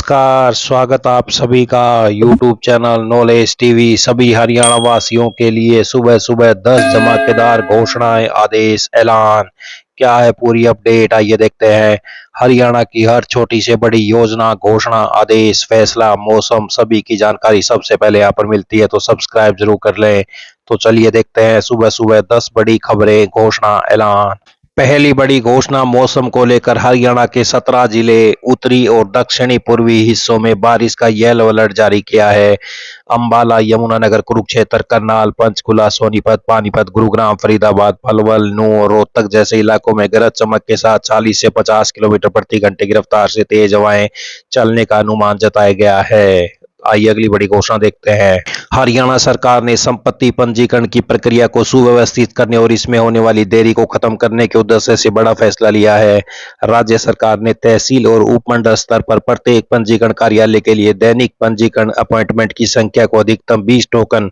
नमस्कार, स्वागत आप सभी का यूट्यूब चैनल नॉलेज टीवी। सभी हरियाणा वासियों के लिए सुबह सुबह 10 धमाकेदार घोषणाएं, आदेश, ऐलान। क्या है पूरी अपडेट, आइए देखते हैं। हरियाणा की हर छोटी से बड़ी योजना, घोषणा, आदेश, फैसला, मौसम, सभी की जानकारी सबसे पहले यहाँ पर मिलती है, तो सब्सक्राइब जरूर कर लें। तो चलिए देखते हैं सुबह सुबह 10 बड़ी खबरें, घोषणा, ऐलान। पहली बड़ी घोषणा, मौसम को लेकर हरियाणा के 17 जिले, उत्तरी और दक्षिणी पूर्वी हिस्सों में बारिश का येलो अलर्ट जारी किया है। अंबाला, यमुनानगर, कुरुक्षेत्र, करनाल, पंचकुला, सोनीपत, पानीपत, गुरुग्राम, फरीदाबाद, पलवल, नूंह और रोहतक जैसे इलाकों में गरज चमक के साथ 40 से 50 किलोमीटर प्रति घंटे की रफ्तार से तेज हवाएं चलने का अनुमान जताया गया है। आइए अगली बड़ी घोषणा देखते हैं। हरियाणा सरकार ने संपत्ति पंजीकरण की प्रक्रिया को सुव्यवस्थित करने और इसमें होने वाली देरी को खत्म करने के उद्देश्य से बड़ा फैसला लिया है। राज्य सरकार ने तहसील और उपमंडल स्तर पर प्रत्येक पंजीकरण कार्यालय के लिए दैनिक पंजीकरण अपॉइंटमेंट की संख्या को अधिकतम 20 टोकन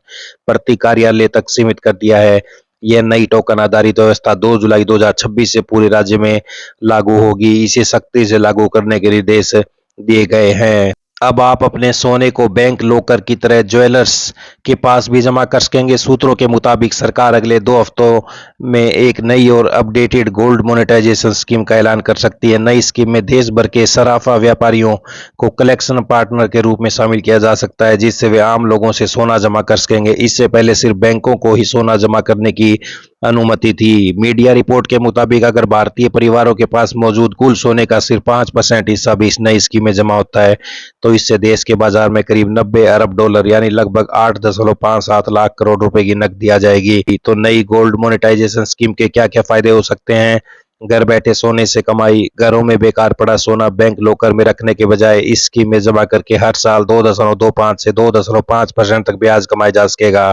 प्रति कार्यालय तक सीमित कर दिया है। यह नई टोकन आधारित व्यवस्था 2 जुलाई 2026 से पूरे राज्य में लागू होगी। इसे सख्ती से लागू करने के निर्देश दिए गए हैं। अब आप अपने सोने को बैंक लॉकर की तरह ज्वेलर्स के पास भी जमा कर सकेंगे। सूत्रों के मुताबिक सरकार अगले 2 हफ्तों में एक नई और अपडेटेड गोल्ड मोनेटाइजेशन स्कीम का ऐलान कर सकती है। नई स्कीम में देश भर के सराफा व्यापारियों को कलेक्शन पार्टनर के रूप में शामिल किया जा सकता है, जिससे वे आम लोगों से सोना जमा कर सकेंगे। इससे पहले सिर्फ बैंकों को ही सोना जमा करने की अनुमति थी। मीडिया रिपोर्ट के मुताबिक अगर भारतीय परिवारों के पास मौजूद कुल सोने का सिर्फ 5% हिस्सा भी इस नई स्कीम में जमा होता है, तो इससे देश के बाजार में करीब 90 अरब डॉलर यानी लगभग 8.57 लाख करोड़ रुपए की नकदी आ जाएगी। तो नई गोल्ड मोनेटाइजेशन स्कीम के क्या क्या फायदे हो सकते हैं? घर बैठे सोने से कमाई। घरों में बेकार पड़ा सोना बैंक लॉकर में रखने के बजाय इस स्कीम में जमा करके हर साल 2.25 से 2.5% तक ब्याज कमाया जा सकेगा।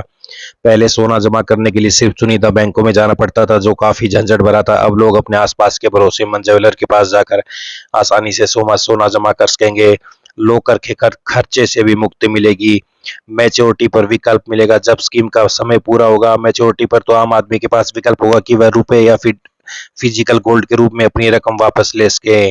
पहले सोना जमा करने के लिए सिर्फ चुनिंदा बैंकों में जाना पड़ता था, जो काफी झंझट भरा था। अब लोग अपने आसपास के भरोसेमंद ज्वेलर के पास जाकर आसानी से सोना जमा कर सकेंगे। लॉकर के खर्चे से भी मुक्ति मिलेगी। मैच्योरिटी पर विकल्प मिलेगा। जब स्कीम का समय पूरा होगा मैच्योरिटी पर, तो आम आदमी के पास विकल्प होगा कि वह रुपए या फिर फिजिकल गोल्ड के रूप में अपनी रकम वापस ले सके।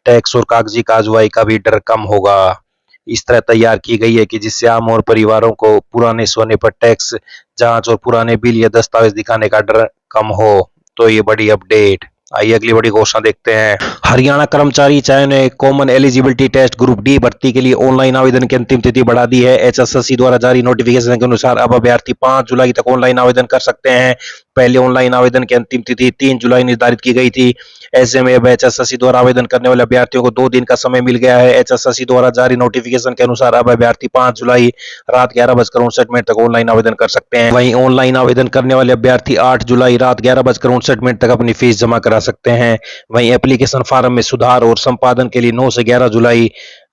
टैक्स और कागजी कार्रवाई का भी डर कम होगा। इस तरह तैयार की गई है कि जिससे आम और परिवारों को पुराने सोने पर टैक्स जांच और पुराने बिल या दस्तावेज दिखाने का डर कम हो। तो ये बड़ी अपडेट। आइए अगली बड़ी घोषणा देखते हैं। हरियाणा कर्मचारी चयन ने common eligibility test group D भर्ती के लिए ऑनलाइन आवेदन की अंतिम तिथि बढ़ा दी है। एचएसएससी द्वारा जारी नोटिफिकेशन के अनुसार अब अभ्यर्थी 5 जुलाई तक ऑनलाइन आवेदन कर सकते हैं। पहले ऑनलाइन आवेदन की अंतिम तिथि 3 जुलाई निर्धारित की गई थी। ऐसे में अब एचएसएससी द्वारा आवेदन करने वाले अभ्यर्थियों को 2 दिन का समय मिल गया है। एचएसएससी द्वारा जारी नोटिफिकेशन के अनुसार अब अभ्यर्थी 5 जुलाई रात 11:59 तक ऑनलाइन आवेदन कर सकते हैं। वहीं ऑनलाइन आवेदन करने वाले अभ्यर्थी 8 जुलाई रात 11:59 तक अपनी फीस जमा करा सकते हैं। वहीं एप्लीकेशन फॉर्म में सुधार और संपादन के लिए 9 से 11 जुलाई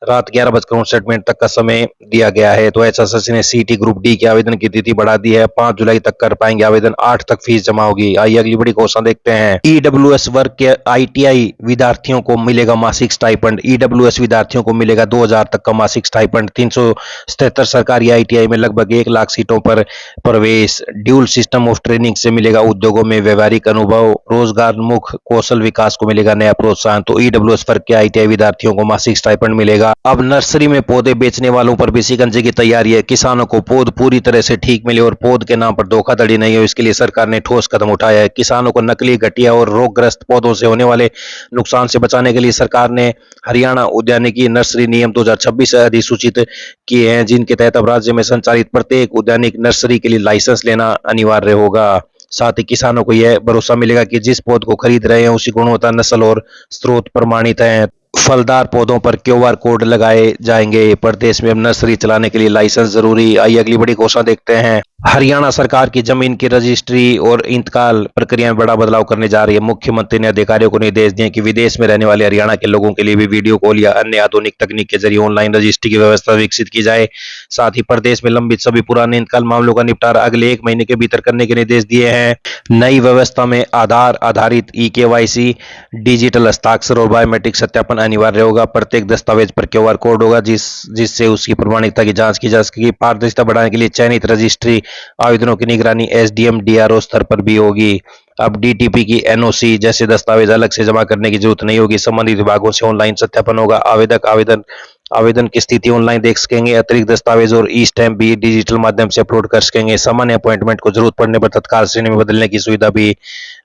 रात 11:59 तक का समय दिया गया है। तो एचएसएससी ने सीटी ग्रुप डी के आवेदन की तिथि बढ़ा दी है। 5 जुलाई तक कर पाएंगे आवेदन, 8 तक फीस जमा होगी। आइए अगली बड़ी घोषणा देखते हैं। ईडब्ल्यूएस वर्ग के आईटीआई विद्यार्थियों को मिलेगा मासिक स्टाइपेंड। ईडब्ल्यूएस विद्यार्थियों को मिलेगा 2000 तक का मासिक स्टाइपेंड। 377 सरकारी आईटीआई में लगभग 1 लाख सीटों पर प्रवेश। ड्यूल सिस्टम ऑफ ट्रेनिंग से मिलेगा उद्योगों में व्यवहारिक अनुभव। रोजगारोन्मुख कौशल विकास को मिलेगा नया प्रोत्साहन। तो ईडब्ल्यूएस वर्ग के आईटीआई विद्यार्थियों को मासिक स्टाइपेंड मिलेगा। अब नर्सरी में पौधे बेचने वालों पर भी शिकंजे की तैयारी है। किसानों को पौध पूरी तरह से ठीक मिले और पौध के नाम पर धोखाधड़ी नहीं हो, इसके लिए सरकार ने ठोस कदम उठाया है। किसानों को नकली, घटिया और रोगग्रस्त पौधों से होने वाले नुकसान से बचाने के लिए सरकार ने हरियाणा उद्यानिकी नर्सरी नियम 2026 अधिसूचित किए हैं, जिनके तहत अब राज्य में संचालित प्रत्येक उद्यानिक नर्सरी के लिए लाइसेंस लेना अनिवार्य होगा। साथ ही किसानों को यह भरोसा मिलेगा कि जिस पौध को खरीद रहे हैं उसी गुणवत्ता, नस्ल और स्रोत प्रमाणित है। फलदार पौधों पर क्यूआर कोड लगाए जाएंगे। प्रदेश में अब नर्सरी चलाने के लिए लाइसेंस जरूरी। आइए अगली बड़ी घोषणा देखते हैं। हरियाणा सरकार की जमीन की रजिस्ट्री और इंतकाल प्रक्रिया में बड़ा बदलाव करने जा रही है। मुख्यमंत्री ने अधिकारियों को निर्देश दिए कि विदेश में रहने वाले हरियाणा के लोगों के लिए भी वीडियो कॉल या अन्य आधुनिक तकनीक के जरिए ऑनलाइन रजिस्ट्री की व्यवस्था विकसित की जाए। साथ ही प्रदेश में लंबित सभी पुराने इंतकाल मामलों का निपटारा अगले 1 महीने के भीतर करने के निर्देश दिए हैं। नई व्यवस्था में आधार आधारित ई-केवाईसी, डिजिटल हस्ताक्षर और बायोमेट्रिक सत्यापन अनिवार्य होगा। प्रत्येक दस्तावेज पर क्यूआर कोड होगा जिससे उसकी प्रमाणिकता की जांच की जा सकेगी। पारदर्शिता बढ़ाने के लिए चयनित रजिस्ट्री आवेदनों की निगरानी एसडीएम डीआरओ स्तर पर भी होगी। अब डीटीपी की एनओसी जैसे दस्तावेज अलग से जमा करने की जरूरत नहीं होगी। संबंधित विभागों से ऑनलाइन सत्यापन होगा। आवेदक आवेदन आवेदन की स्थिति ऑनलाइन देख सकेंगे। अतिरिक्त दस्तावेज और ई स्टैम्प भी डिजिटल माध्यम से अपलोड कर सकेंगे। सामान्य अपॉइंटमेंट को जरूरत पड़ने पर तत्काल श्रेणी में बदलने की सुविधा भी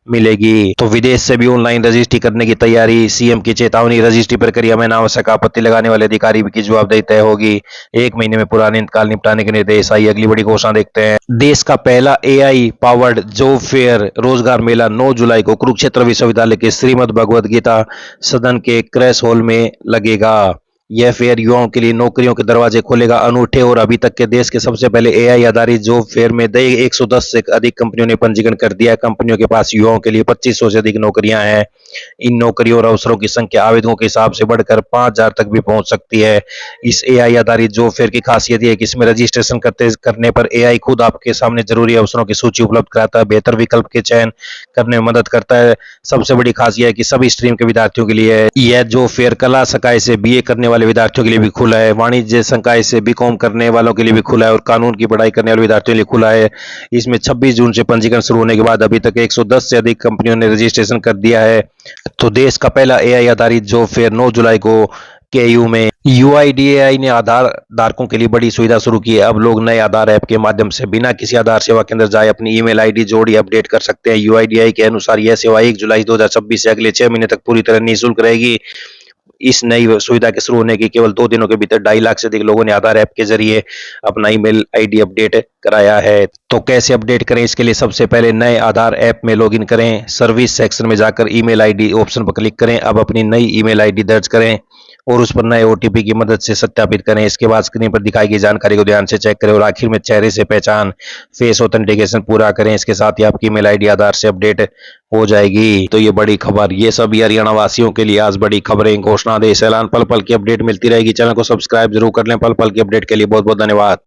मिलेगी। तो विदेश से भी ऑनलाइन रजिस्ट्री करने की तैयारी। सीएम की चेतावनी, रजिस्ट्री प्रक्रिया में अनावश्यक आपत्ति लगाने वाले अधिकारी की जवाबदेही तय होगी। 1 महीने में पुराने इंतकाल निपटाने के निर्देश। आई अगली बड़ी घोषणा देखते हैं। देश का पहला एआई पावर्ड जॉब फेयर रोजगार मेला 9 जुलाई को कुरुक्षेत्र विश्वविद्यालय के श्रीमद् भगवद गीता सदन के क्रैश हॉल में लगेगा। यह फेयर युवाओं के लिए नौकरियों के दरवाजे खोलेगा। अनूठे और अभी तक के देश के सबसे पहले एआई आधारित जॉब फेयर में 110 से अधिक कंपनियों ने पंजीकरण कर दिया है। कंपनियों के पास युवाओं के लिए 2500 से अधिक नौकरियां हैं। इन नौकरियों और अवसरों की संख्या आवेदकों के हिसाब से बढ़कर 5000 तक भी पहुंच सकती है। इस एआई आधारित जॉब फेयर की खासियत यह है कि इसमें रजिस्ट्रेशन करने पर एआई खुद आपके सामने जरूरी अवसरों की सूची उपलब्ध कराता है, बेहतर विकल्प के चयन करने में मदद करता है। सबसे बड़ी खासियत है कि सभी स्ट्रीम के विद्यार्थियों के लिए है। यह जॉब फेयर कला संकाय से बीए करने वाले विद्यार्थियों के लिए भी खुला है, वाणिज्य संकाय से बीकॉम करने वालों के लिए भी खुला है और कानून की पढ़ाई करने वाले विद्यार्थियों के लिए खुला है। इसमें 26 जून से पंजीकरण शुरू होने के बाद अभी तक 110 से अधिक कंपनियों ने रजिस्ट्रेशन कर दिया है। तो देश का पहला एआई आधारित जॉब फेयर 9 जुलाई को केयू में। यूआईडीएआई ने आधार धारकों के लिए बड़ी सुविधा शुरू की है। अब लोग नए आधार ऐप के माध्यम से बिना किसी आधार सेवा केंद्र जाए अपनी ईमेल आईडी जोड़ी अपडेट कर सकते हैं। यूआईडीएआई के अनुसार यह सेवा 1 जुलाई 2026 से अगले 6 महीने तक पूरी तरह निःशुल्क रहेगी। इस नई सुविधा के शुरू होने के केवल 2 दिनों के भीतर 2.5 लाख से अधिक लोगों ने आधार ऐप के जरिए अपना ईमेल आईडी अपडेट कराया है। तो कैसे अपडेट करें, इसके लिए सबसे पहले नए आधार ऐप में लॉगिन करें। सर्विस सेक्शन में जाकर ईमेल आईडी ऑप्शन पर क्लिक करें। अब अपनी नई ईमेल आईडी दर्ज करें और उस पर नए ओटीपी की मदद से सत्यापित करें। इसके बाद स्क्रीन पर दिखाई गई जानकारी को ध्यान से चेक करें और आखिर में चेहरे से पहचान फेस ऑथेंटिकेशन पूरा करें। इसके साथ ही आपकी ईमेल आईडी आधार से अपडेट हो जाएगी। तो ये बड़ी खबर, ये सभी हरियाणा वासियों के लिए आज बड़ी खबरें, घोषणा, आदेश, ऐलान, पल पल की अपडेट मिलती रहेगी। चैनल को सब्सक्राइब जरूर कर लें। पल पल की अपडेट के लिए बहुत बहुत धन्यवाद।